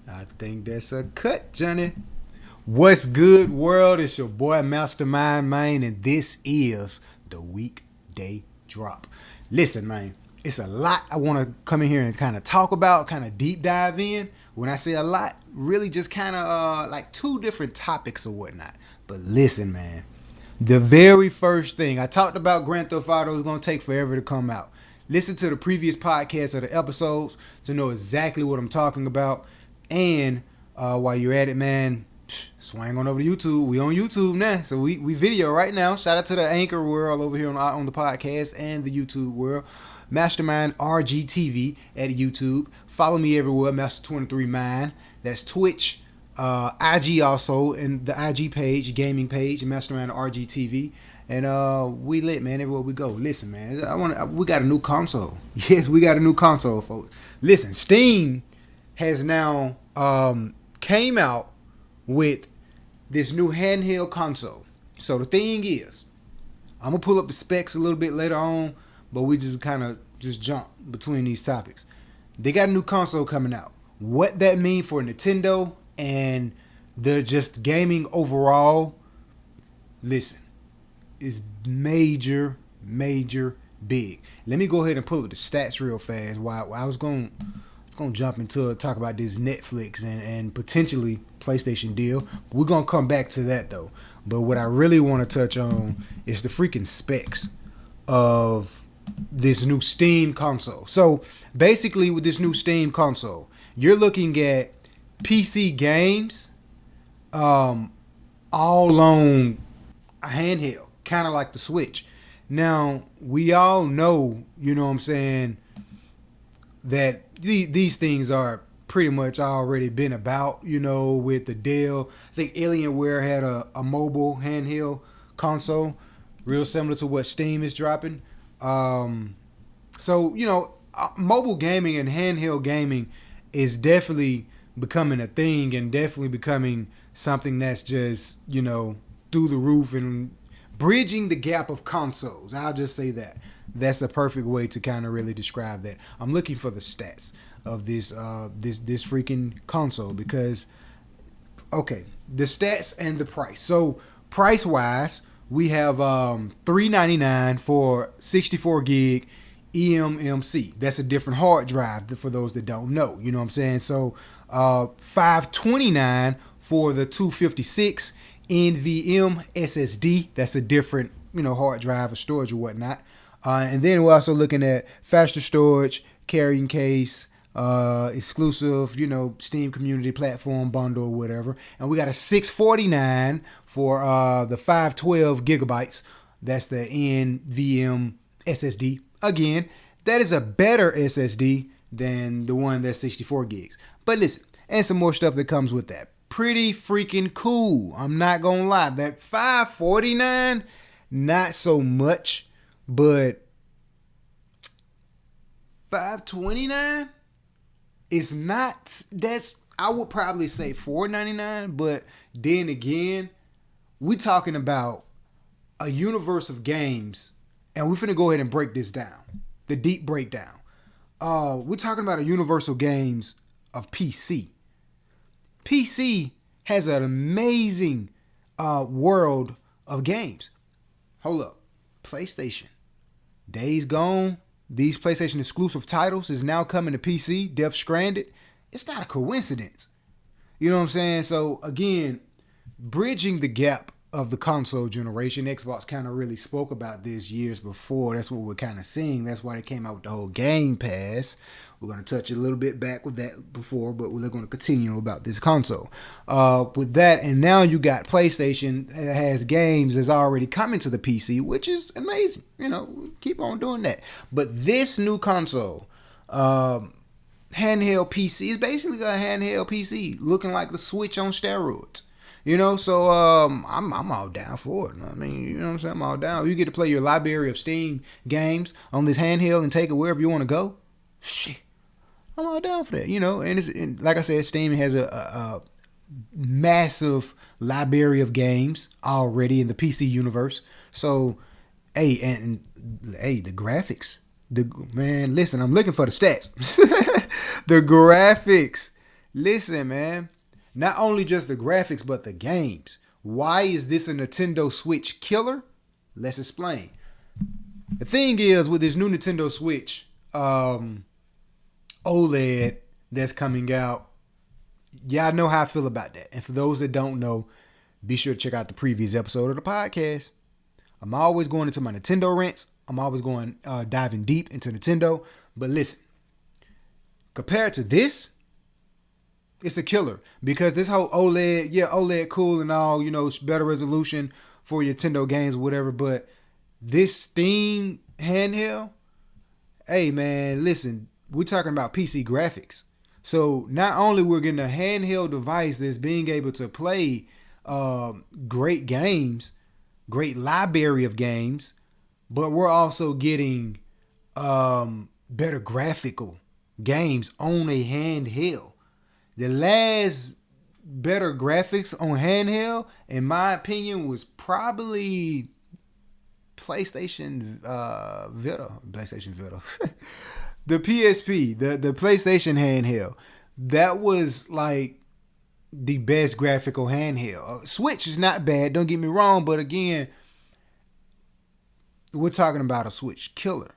I think that's a cut, Johnny. What's good, world? It's your boy Mastermind, man, and this is the weekday drop. Listen, man, it's a lot I want to come in here and kind of talk about, kind of deep dive in. When I say a lot, really just kind of like two different topics or whatnot. But listen, man, the very first thing I talked about, Grand Theft Auto is going to take forever to come out. Listen to the previous podcasts of the episodes to know exactly what I'm talking about. And while you're at it, man, swing on over to YouTube. We on YouTube now, so we video right now. Shout out to the Anchor world over here on the podcast and the YouTube world. Mastermind RGTV at YouTube. Follow me everywhere, Master23Mind. That's Twitch, IG also, and the IG page, gaming page, Mastermind RGTV. And we lit, man, everywhere we go. Listen, man, we got a new console. Yes, we got a new console, folks. Listen, Steam has now came out with this new handheld console. So the thing is, I'm gonna pull up the specs a little bit later on, but we just kind of just jump between these topics. They got a new console coming out. What that mean for Nintendo and the just gaming overall, listen, is major big. Let me go ahead and pull up the stats real fast while I was going to jump into talk about this Netflix and potentially PlayStation deal. We're going to come back to that though. But what I really want to touch on is the freaking specs of this new Steam console. So basically with this new Steam console, you're looking at PC games all on a handheld, kind of like the Switch. Now, we all know, you know what I'm saying, that these things are pretty much already been about, you know, with the deal. I think Alienware had a mobile handheld console, real similar to what Steam is dropping. So, you know, mobile gaming and handheld gaming is definitely becoming a thing and definitely becoming something that's just, you know, through the roof and bridging the gap of consoles. I'll just say that. That's a perfect way to kind of really describe that. I'm looking for the stats of this freaking console because, okay, the stats and the price. So price wise, we have $399 for 64 gig eMMC. That's a different hard drive for those that don't know. You know what I'm saying? So $529 for the 256 NVM SSD. That's a different, you know, hard drive or storage or whatnot. And then we're also looking at faster storage, carrying case, exclusive, you know, Steam community platform bundle or whatever. And we got a $649 for the 512 gigabytes. That's the NVM SSD. Again, that is a better SSD than the one that's 64 gigs. But listen, and some more stuff that comes with that. Pretty freaking cool. I'm not gonna lie. That $549, not so much, but $529 is not. That's, I would probably say $499, but then again, we talking about a universe of games, and we're finna go ahead and break this down. The deep breakdown. We're talking about a universe of games of PC. PC has an amazing world of games. Hold up. PlayStation. Days Gone. These PlayStation exclusive titles is now coming to PC. Death Stranded. It's not a coincidence. You know what I'm saying? So again, bridging the gap of the console generation. Xbox kind of really spoke about this years before. That's what we're kind of seeing. That's why they came out with the whole Game Pass. We're going to touch a little bit back with that before, but we're going to continue about this console. With that, and now you got PlayStation that has games that's already coming to the PC, which is amazing. You know, keep on doing that. But this new console, handheld PC, is basically a handheld PC looking like the Switch on steroids. You know, so I'm all down for it. I mean, you know what I'm saying? I'm all down. You get to play your library of Steam games on this handheld and take it wherever you want to go. Shit, I'm all down for that. You know, and like I said, Steam has a massive library of games already in the PC universe. So, hey, the graphics. Man, listen, I'm looking for the stats. The graphics. Listen, man. Not only just the graphics, but the games. Why is this a Nintendo Switch killer? Let's explain. The thing is, with this new Nintendo Switch OLED that's coming out, y'all know how I feel about that. And for those that don't know, be sure to check out the previous episode of the podcast. I'm always going into my Nintendo rants. I'm always going diving deep into Nintendo. But listen, compared to this, it's a killer. Because this whole OLED, yeah, OLED cool and all, you know, better resolution for your Nintendo games or whatever. But this Steam handheld, hey man, listen, we're talking about PC graphics. So not only we're getting a handheld device that's being able to play great games, great library of games, but we're also getting better graphical games on a handheld. The last better graphics on handheld, in my opinion, was probably PlayStation Vita. The PSP, the PlayStation handheld. That was like the best graphical handheld. Switch is not bad, don't get me wrong, but again, we're talking about a Switch killer.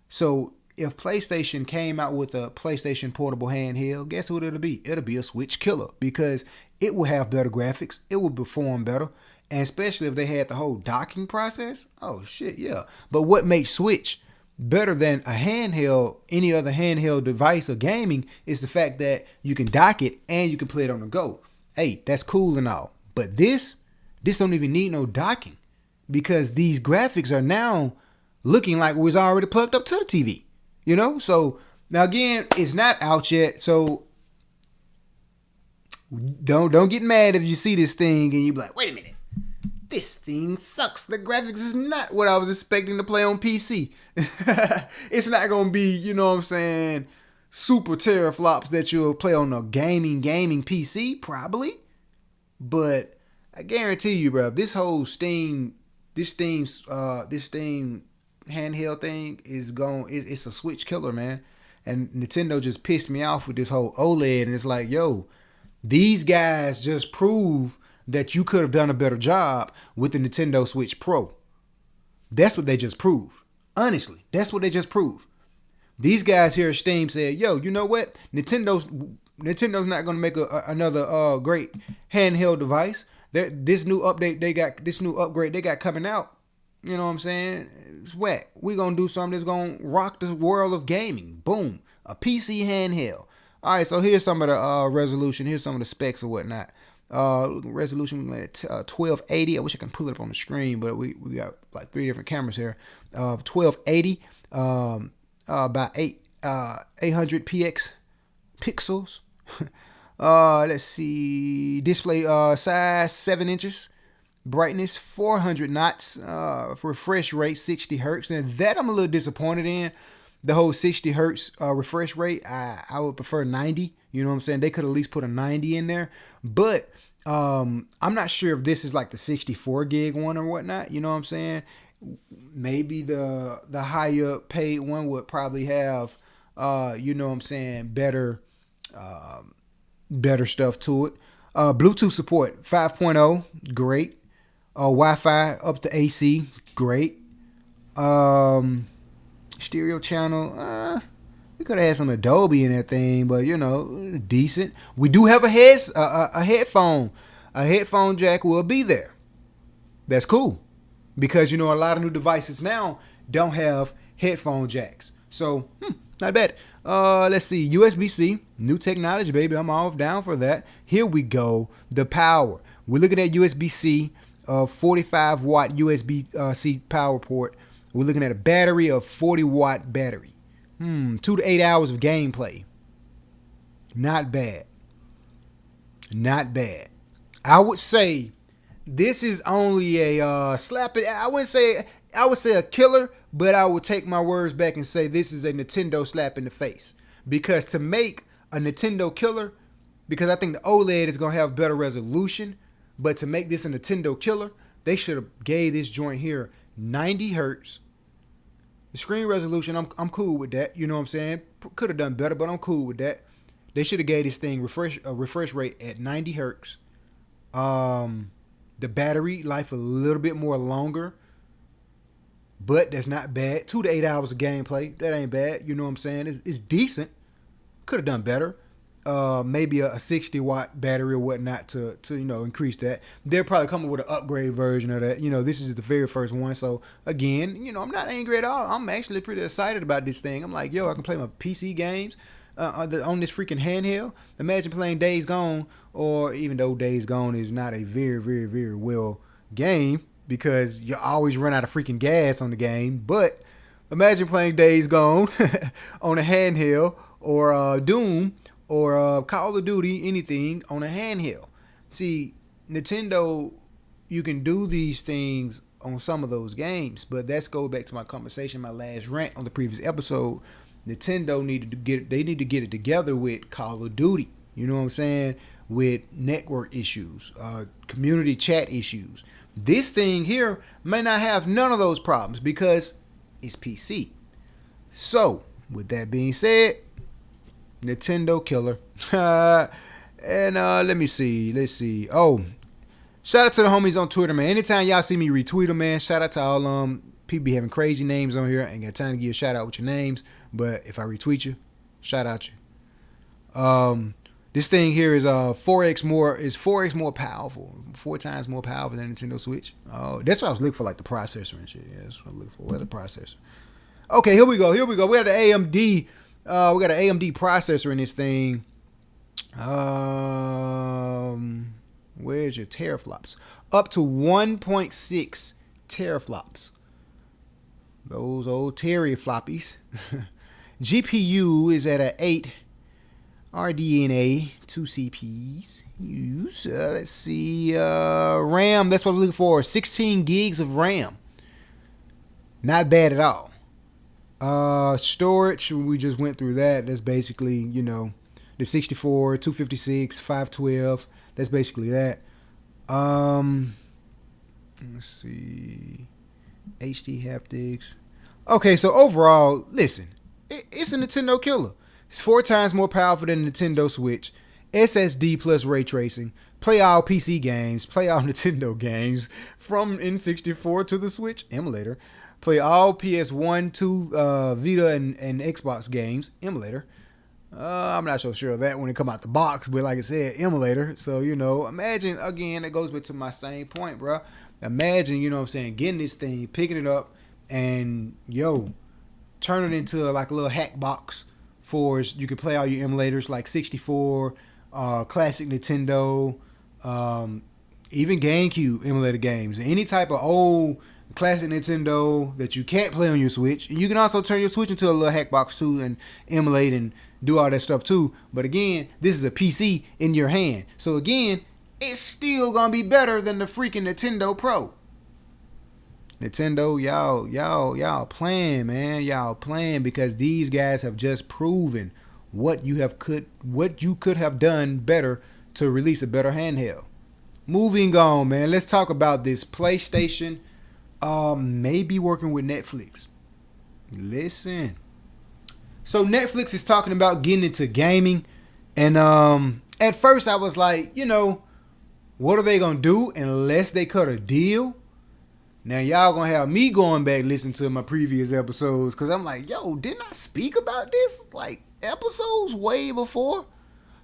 So if PlayStation came out with a PlayStation portable handheld, guess what it'll be? It'll be a Switch killer because it will have better graphics. It will perform better. And especially if they had the whole docking process. Oh, shit, yeah. But what makes Switch better than a handheld, any other handheld device or gaming, is the fact that you can dock it and you can play it on the go. Hey, that's cool and all. But this don't even need no docking because these graphics are now looking like it was already plugged up to the TV. You know? So, now again, it's not out yet. So, don't get mad if you see this thing and you be like, wait a minute. This thing sucks. The graphics is not what I was expecting to play on PC. It's not going to be, you know what I'm saying, super teraflops that you'll play on a gaming PC, probably. But I guarantee you, bro, this whole Steam handheld thing it's a Switch killer, man. And Nintendo just pissed me off with this whole OLED. And it's like, yo, these guys just prove that you could have done a better job with the Nintendo Switch Pro. That's what they just proved. Honestly, that's what they just proved. These guys here at Steam said, yo, you know what? Nintendo's not going to make another great handheld device. This new upgrade they got coming out, you know what I'm saying? It's wet. We're going to do something that's going to rock the world of gaming. Boom. A PC handheld. All right, so here's some of the resolution. Here's some of the specs or whatnot. Resolution at 1280. I wish I can pull it up on the screen, but we got like 3 different cameras here. 1280 by 800 px pixels. Let's see. Display size 7 inches. Brightness 400 nits. Refresh rate 60 hertz. And that I'm a little disappointed in. The whole 60 hertz refresh rate. I would prefer 90. You know what I'm saying? They could at least put a 90 in there. But I'm not sure if this is like the 64 gig one or whatnot. You know what I'm saying? Maybe the higher paid one would probably have, you know what I'm saying, better stuff to it. Bluetooth support 5.0, great. Wi-Fi up to AC, great. Stereo channel, we could have had some Adobe in that thing, but you know, decent. We do have a headphone jack will be there. That's cool because you know a lot of new devices now don't have headphone jacks, so not bad. Let's see, USB-C, new technology, baby. I'm all down for that. Here we go. The power. We're looking at USB-C, 45 watt USB-C power port. We're looking at a battery of 40 watt battery. 2 to 8 hours of gameplay. Not bad. Not bad. I would say this is only a slap it. I would say a killer, but I would take my words back and say this is a Nintendo slap in the face. Because to make a Nintendo killer, because I think the OLED is going to have better resolution, but to make this a Nintendo killer, they should have gave this joint here 90 hertz. The screen resolution, I'm cool with that. You know what I'm saying? Could have done better, but I'm cool with that. They should have gave this thing refresh rate at 90 hertz. The battery life a little bit more longer, but that's not bad. 2 to 8 hours of gameplay, that ain't bad. You know what I'm saying? It's decent. Could have done better. Maybe a 60-watt battery or whatnot to increase that. They're probably coming with an upgrade version of that. This is the very first one. So again, I'm not angry at all. I'm actually pretty excited about this thing. I'm like, I can play my PC games on this freaking handheld. Imagine playing Days Gone, or even though Days Gone is not a very, very, very well game because you always run out of freaking gas on the game. But imagine playing Days Gone on a handheld, or Doom, or Call of Duty, anything on a handheld. See, Nintendo, you can do these things on some of those games, but that's go back to my conversation, my last rant on the previous episode. Nintendo need to get it together with Call of Duty. You know what I'm saying? With network issues, community chat issues. This thing here may not have none of those problems because it's PC. So, with that being said, Nintendo killer. And let me see. Let's see. Oh, shout out to the homies on Twitter, man. Anytime y'all see me retweet them, man, shout out to all people be having crazy names on here. Ain't got time to give you a shout out with your names, but if I retweet you, shout out you. This thing here is 4x more powerful, 4 times more powerful than Nintendo Switch. Oh, that's what I was looking for, like the processor and shit. Yeah, that's what I'm looking for. Where's the processor? Okay, here we go. We got the AMD. We got an AMD processor in this thing. Where's your teraflops? Up to 1.6 teraflops. Those old terafloppies. GPU is at a 8 RDNA, 2 CPs. Let's see. RAM, that's what we're looking for. 16 gigs of RAM. Not bad at all. Storage, we just went through that. That's basically, the 64, 256, 512. That's basically that. Let's see. HD haptics. Okay, so overall, listen, it's a Nintendo killer. It's 4 times more powerful than the Nintendo Switch. SSD plus ray tracing. Play all PC games. Play all Nintendo games from N64 to the Switch emulator. Play all PS1, 2, Vita, and Xbox games emulator. I'm not so sure of that when it come out the box, but like I said, emulator. So, imagine, again, that goes back to my same point, bro. Imagine, getting this thing, picking it up, and, turn it into like a little hack box for you can play all your emulators like 64, classic Nintendo, even GameCube emulator games. Any type of old classic Nintendo that you can't play on your Switch. And you can also turn your Switch into a little hack box too and emulate and do all that stuff too. But again, this is a PC in your hand. So again, it's still gonna be better than the freaking Nintendo Pro. Nintendo, y'all playing, man. Y'all playing because these guys have just proven what you could have done better to release a better handheld. Moving on, man. Let's talk about this PlayStation. Maybe working with Netflix. Listen. So Netflix is talking about getting into gaming. And at first I was like, what are they going to do unless they cut a deal? Now y'all going to have me going back listening to my previous episodes because I'm like, didn't I speak about this like episodes way before?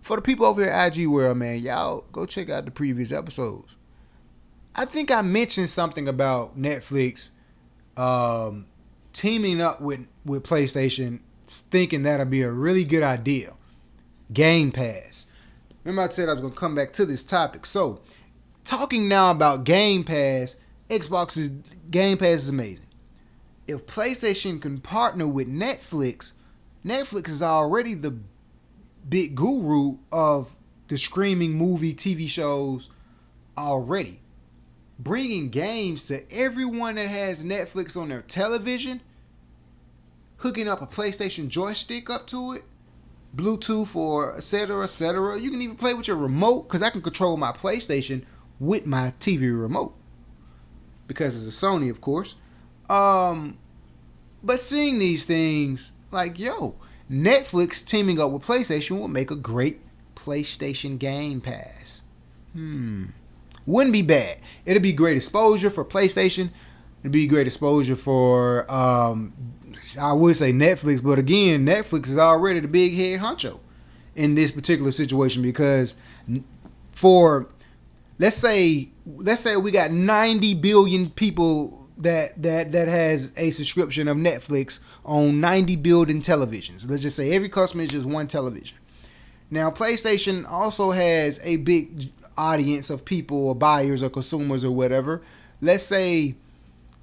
For the people over here at IG World, man, y'all go check out the previous episodes. I think I mentioned something about Netflix teaming up with PlayStation, thinking that'll be a really good idea. Game Pass. Remember I said I was going to come back to this topic. So, talking now about Game Pass, Xbox's Game Pass is amazing. If PlayStation can partner with Netflix is already the big guru of the streaming movie TV shows already. Bringing games to everyone that has Netflix on their television, hooking up a PlayStation joystick up to it, Bluetooth or etc. etc. You can even play with your remote because I can control my PlayStation with my TV remote because it's a Sony, of course. But seeing these things, like, Netflix teaming up with PlayStation would make a great PlayStation Game Pass. Wouldn't be bad. It'd be great exposure for PlayStation. It'd be great exposure for, I would say Netflix, but again, Netflix is already the big head honcho in this particular situation because for, let's say we got 90 billion people that has a subscription of Netflix on 90 billion televisions. Let's just say every customer is just one television. Now, PlayStation also has a big audience of people or buyers or consumers or whatever. Let's say,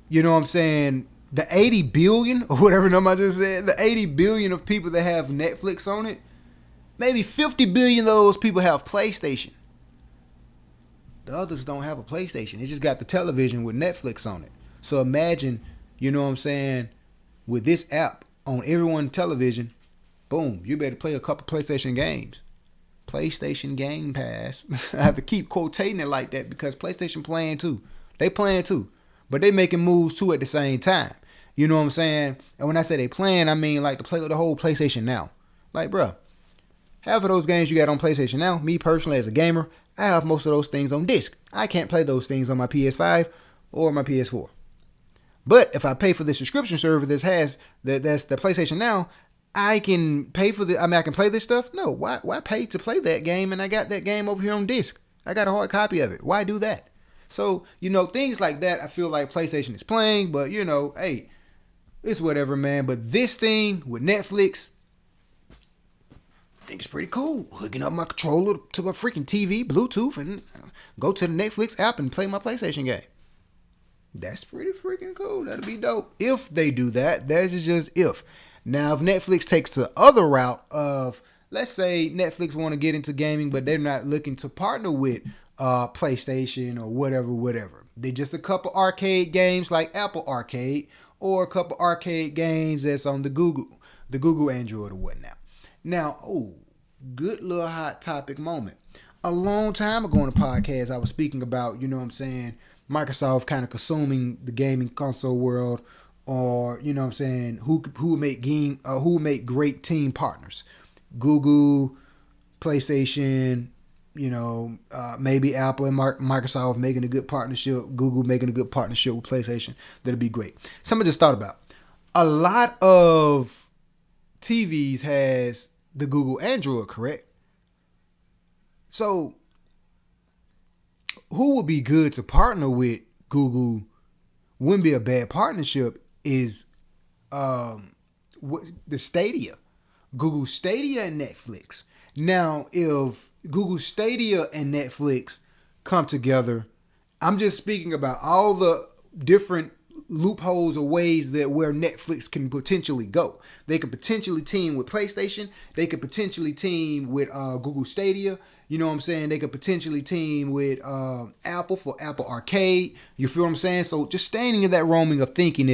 you know what I'm saying, the 80 billion or whatever number I just said, the 80 billion of people that have Netflix on it, maybe 50 billion of those people have PlayStation. The others don't have a PlayStation. They just got the television with Netflix on it. So imagine, you know what I'm saying, with this app on everyone's television, boom, you better play a couple PlayStation games. PlayStation Game Pass. I have to keep quotating it like that because PlayStation playing too. They playing too. But they making moves too at the same time. You know what I'm saying? And when I say they playing, I mean like to play with the whole PlayStation Now. Like, bruh, half of those games you got on PlayStation Now, me personally as a gamer, I have most of those things on disc. I can't play those things on my PS5 or my PS4. But if I pay for the subscription service that's the PlayStation Now, I can pay for I can play this stuff? No, why pay to play that game and I got that game over here on disc? I got a hard copy of it. Why do that? So, things like that I feel like PlayStation is playing, but hey, it's whatever, man. But this thing with Netflix, I think it's pretty cool. Hooking up my controller to my freaking TV, Bluetooth, and go to the Netflix app and play my PlayStation game. That's pretty freaking cool. That'd be dope. If they do that, that's just if. Now, if Netflix takes the other route of, let's say Netflix want to get into gaming, but they're not looking to partner with PlayStation or whatever. They're just a couple arcade games like Apple Arcade or a couple arcade games that's on the Google Android or whatnot. Now, good little hot topic moment. A long time ago on the podcast, I was speaking about, Microsoft kind of consuming the gaming console world, or who would make great team partners. Google, PlayStation, maybe Apple and Microsoft making a good partnership, Google making a good partnership with PlayStation. That'd be great. Something I just thought about. A lot of TVs has the Google Android, correct? So who would be good to partner with Google? Wouldn't be a bad partnership is the Stadia. Google Stadia and Netflix. Now, if Google Stadia and Netflix come together, I'm just speaking about all the different loopholes or ways that where Netflix can potentially go. They could potentially team with PlayStation. They could potentially team with Google Stadia. You know what I'm saying? They could potentially team with Apple for Apple Arcade. You feel what I'm saying? So just staying in that roaming of thinking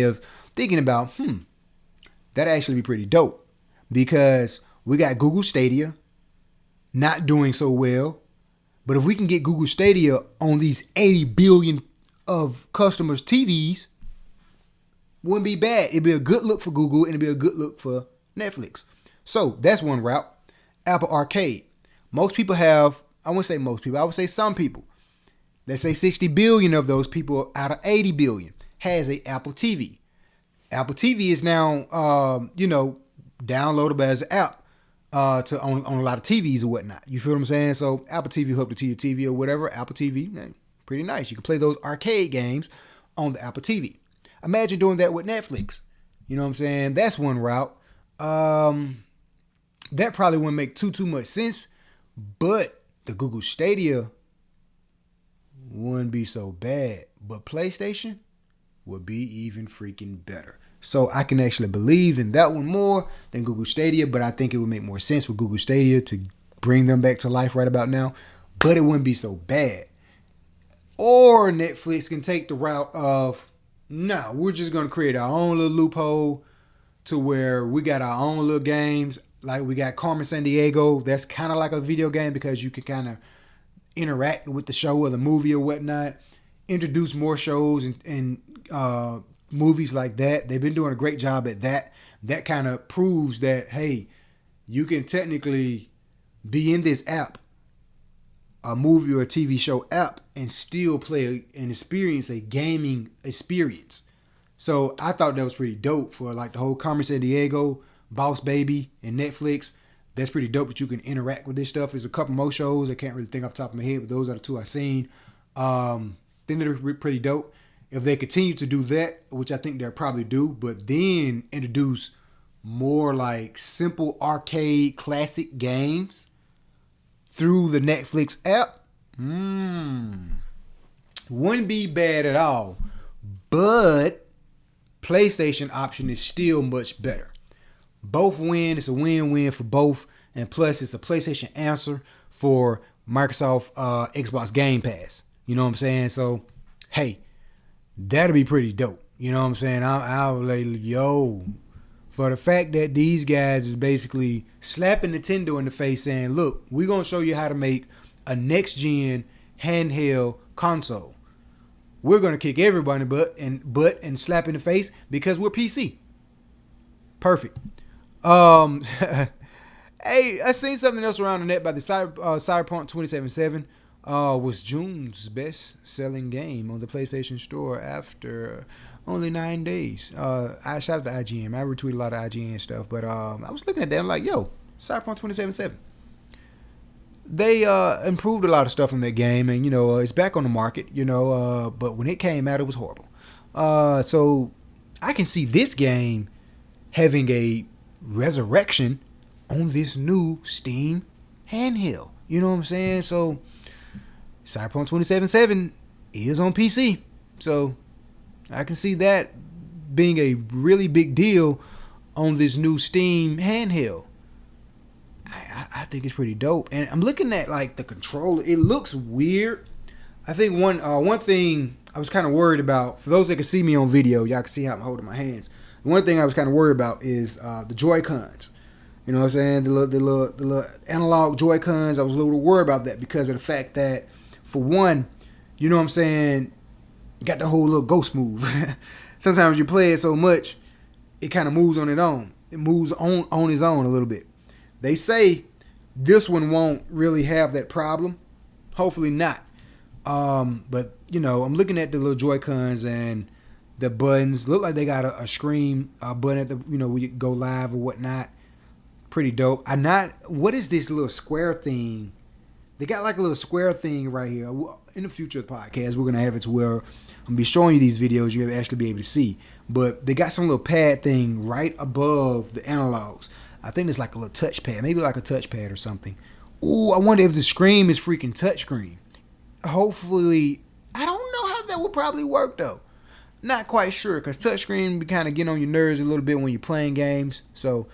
about, that'd actually be pretty dope. Because we got Google Stadia not doing so well. But if we can get Google Stadia on these 80 billion of customers' TVs, wouldn't be bad. It'd be a good look for Google and it'd be a good look for Netflix. So that's one route. Apple Arcade. Most people have, I wouldn't say most people, I would say some people. Let's say 60 billion of those people out of 80 billion has a Apple TV. Apple TV is now, downloadable as an app to on a lot of TVs or whatnot. You feel what I'm saying? So Apple TV hooked to your TV or whatever. Apple TV, pretty nice. You can play those arcade games on the Apple TV. Imagine doing that with Netflix. You know what I'm saying? That's one route. That probably wouldn't make too much sense, but the Google Stadia wouldn't be so bad. But PlayStation would be even freaking better. So I can actually believe in that one more than Google Stadia, but I think it would make more sense for Google Stadia to bring them back to life right about now. But it wouldn't be so bad. Or Netflix can take the route of, no, we're just going to create our own little loophole to where we got our own little games. Like we got Carmen Sandiego. That's kind of like a video game because you can kind of interact with the show or the movie or whatnot. Introduce more shows and movies like that. They've been doing a great job at that. That kind of proves that, hey, you can technically be in this app, a movie or a TV show app, and still play and experience a gaming experience. So I thought that was pretty dope for like the whole Carmen San Diego, Boss Baby, and Netflix. That's pretty dope that you can interact with this stuff. There's a couple more shows I can't really think off the top of my head, but those are the two I've seen. Think they're pretty dope. If they continue to do that, which I think they'll probably do, but then introduce more like simple arcade classic games through the Netflix app, wouldn't be bad at all. But PlayStation option is still much better. Both win. It's a win-win for both. And plus, it's a PlayStation answer for Microsoft Xbox Game Pass. You know what I'm saying? So, hey, that'll be pretty dope. You know what I'm saying? I'll like, yo, for the fact that these guys is basically slapping Nintendo in the face saying, look, we're going to show you how to make a next-gen handheld console. We're going to kick everybody butt and slap in the face because we're PC. Perfect. Hey, I seen something else around the net about the Cyberpunk 2077 was June's best-selling game on the PlayStation Store after only 9 days. I shout out to IGN. I retweeted a lot of IGN stuff, but I was looking at that. I'm like, yo, Cyberpunk 2077. They improved a lot of stuff in that game, and it's back on the market. But when it came out, it was horrible. So I can see this game having a resurrection on this new Steam handheld. You know what I'm saying? So Cyberpunk 2077 is on PC. So I can see that being a really big deal on this new Steam handheld. I think it's pretty dope. And I'm looking at like the controller. It looks weird. I think one thing I was kind of worried about, for those that can see me on video, y'all can see how I'm holding my hands. One thing I was kind of worried about is the Joy-Cons. You know what I'm saying? The little analog Joy-Cons. I was a little worried about that because of the fact that, for one, you know what I'm saying, you got the whole little ghost move. Sometimes you play it so much, it kind of moves on its own. It moves on its own a little bit. They say this one won't really have that problem. Hopefully not. But, I'm looking at the little Joy-Cons and the buttons. Look like they got a screen button at the, where you go live or whatnot. Pretty dope. What is this little square thing? They got like a little square thing right here. In the future of the podcast, we're going to have it to where I'm going to be showing you these videos you'll actually be able to see. But they got some little pad thing right above the analogs. I think it's like a little touch pad. Maybe like a touchpad or something. Ooh, I wonder if the screen is freaking touchscreen. Hopefully, I don't know how that would probably work though. Not quite sure, because touchscreen be kind of getting on your nerves a little bit when you're playing games. So,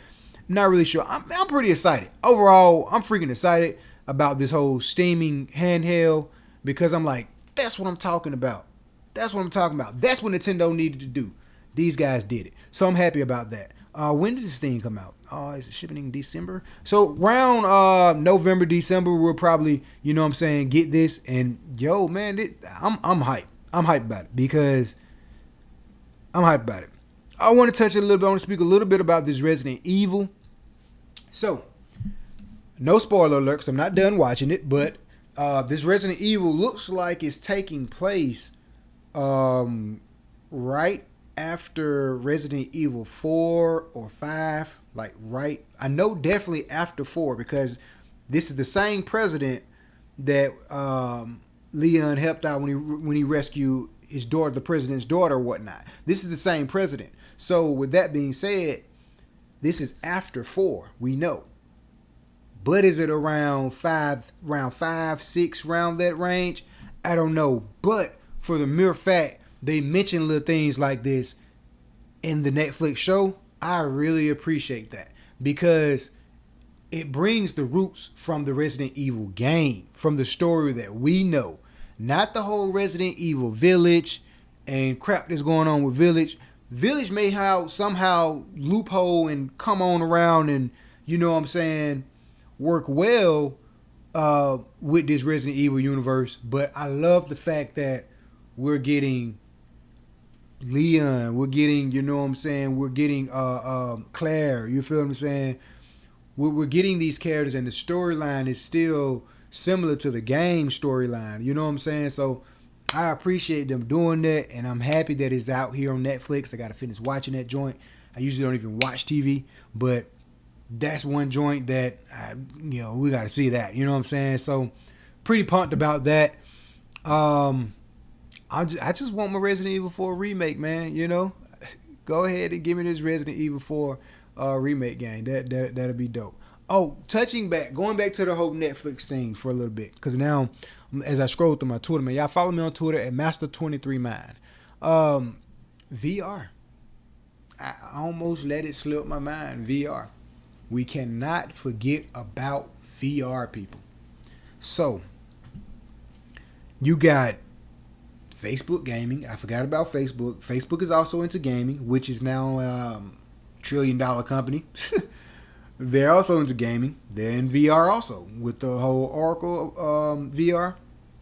not really sure. I'm pretty excited. Overall, I'm freaking excited about this whole steaming handheld, because I'm like, that's what I'm talking about. That's what Nintendo needed to do. These guys did it. So I'm happy about that. When did this thing come out? Is it shipping in December? So around November, December, we'll probably, get this. And yo, man, I'm hyped. I'm hyped about it because I'm hyped about it. I want to touch it a little bit. I want to speak a little bit about this Resident Evil. So, no spoiler alert, 'cause I'm not done watching it, but this Resident Evil looks like it's taking place right after Resident Evil 4 or 5. Like right, I know definitely after 4, because this is the same president that Leon helped out when he rescued his daughter, the president's daughter or whatnot. This is the same president. So with that being said, this is after 4, we know. But is it around 5, 6, around that range? I don't know. But for the mere fact they mention little things like this in the Netflix show, I really appreciate that, because it brings the roots from the Resident Evil game, from the story that we know. Not the whole Resident Evil Village and crap that's going on with Village. Village may somehow loophole and come on around and, work well with this Resident Evil universe. But I love the fact that we're getting Leon, we're getting, we're getting Claire, you feel what I'm saying? we're getting these characters, and the storyline is still similar to the game storyline. You know what I'm saying? So I appreciate them doing that, and I'm happy that it's out here on Netflix. I got to finish watching that joint. I usually don't even watch TV, but that's one joint that we got to see that. You know what I'm saying? So pretty pumped about that. I just want my Resident Evil 4 remake, man. You know, go ahead and give me this Resident Evil 4 remake game. That'll be dope. Oh, going back to the whole Netflix thing for a little bit, because now as I scroll through my Twitter, man, y'all follow me on Twitter at Master23Mind. VR. I almost let it slip my mind. VR. We cannot forget about VR, people. So, you got Facebook gaming. I forgot about Facebook. Facebook is also into gaming, which is now a $1 trillion company. They're also into gaming. They're in VR also with the whole Oracle VR.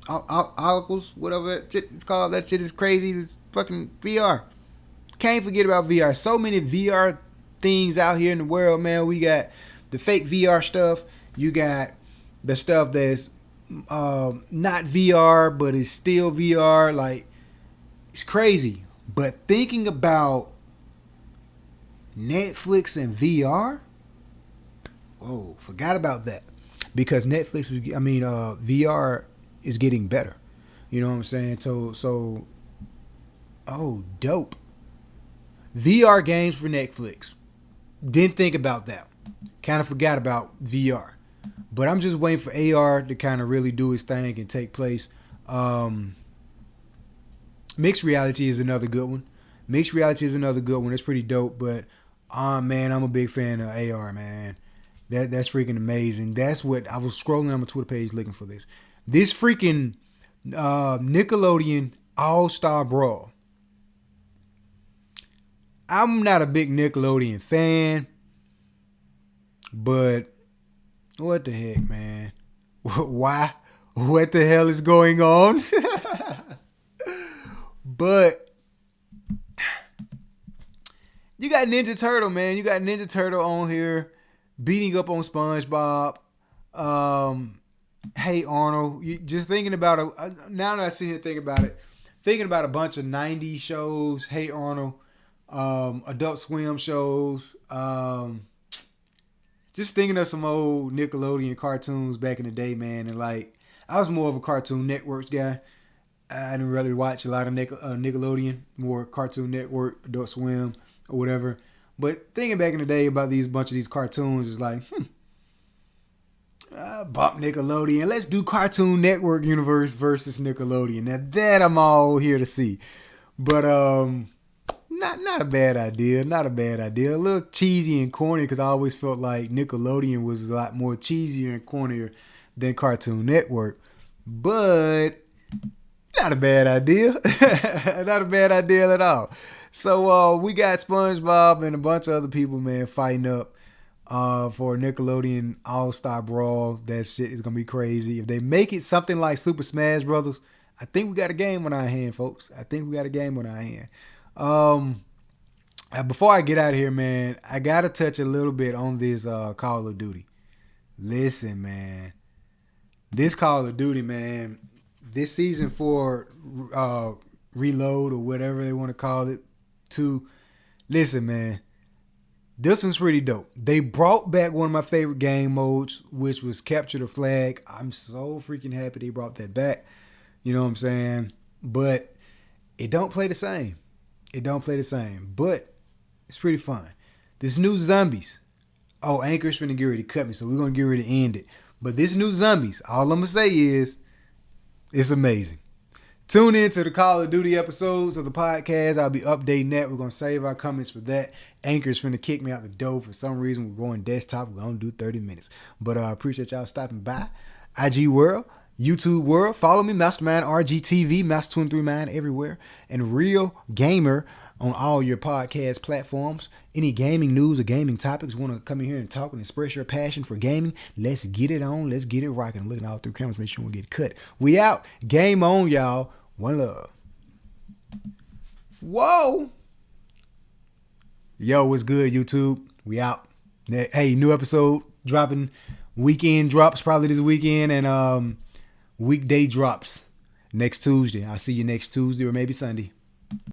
Oracles, whatever that shit it's called. That shit is crazy. It's fucking VR. Can't forget about VR. So many VR things out here in the world, man. We got the fake VR stuff. You got the stuff that's not VR, but it's still VR. Like, it's crazy. But thinking about Netflix and VR, whoa, forgot about that. Because VR is getting better. You know what I'm saying? So, oh, dope. VR games for Netflix. Didn't think about that. Kind of forgot about VR. But I'm just waiting for AR to kind of really do its thing and take place. Mixed reality is another good one. That's pretty dope. But, man, I'm a big fan of AR, man. That's freaking amazing. That's what I was scrolling on my Twitter page looking for this. This freaking Nickelodeon All-Star Brawl. I'm not a big Nickelodeon fan, but what the heck, man? Why? What the hell is going on? But you got Ninja Turtle, man. You got Ninja Turtle on here beating up on SpongeBob. Hey Arnold. Just thinking about it. Now that I sit here thinking about a bunch of 90s shows. Hey Arnold. Adult Swim shows. Just thinking of some old Nickelodeon cartoons back in the day, man. And like, I was more of a Cartoon Networks guy. I didn't really watch a lot of Nickelodeon, more Cartoon Network, Adult Swim, or whatever. But thinking back in the day about bunch of these cartoons is like, bump Nickelodeon. Let's do Cartoon Network universe versus Nickelodeon. Now that I'm all here to see. But not a bad idea. A little cheesy and corny, because I always felt like Nickelodeon was a lot more cheesier and cornier than Cartoon Network. But not a bad idea. Not a bad idea at all. So we got SpongeBob and a bunch of other people, man, fighting up for Nickelodeon All-Star Brawl. That shit is going to be crazy. If they make it something like Super Smash Brothers, I think we got a game on our hand, folks. Before I get out of here, man, I got to touch a little bit on this Call of Duty. Listen, man. This Call of Duty, man, this season 4 reload or whatever they want to call it, listen, man, this one's pretty dope. They brought back one of my favorite game modes, which was Capture the Flag. I'm so freaking happy they brought that back. You know what I'm saying? But it don't play the same. But it's pretty fun. This new Zombies. Oh, Anchor's finna get ready to cut me, so we're gonna get ready to end it. But this new Zombies, all I'm gonna say is, it's amazing. Tune in to the Call of Duty episodes of the podcast. I'll be updating that. We're gonna save our comments for that. Anchor's finna kick me out the door. For some reason, we're going desktop. We're gonna do 30 minutes. But I appreciate y'all stopping by. IG World, YouTube World. Follow me, Mastermind RGTV, Master23Mind everywhere. And Real Gamer on all your podcast platforms. Any gaming news or gaming topics, want to come in here and talk and express your passion for gaming, let's get it on. Let's get it rocking. Looking all through cameras, make sure we get cut. We out. Game on, y'all. One love. Whoa. Yo, what's good, YouTube? We out. Hey, new episode dropping weekend drops probably this weekend, and weekday drops next Tuesday. I'll see you next Tuesday or maybe Sunday.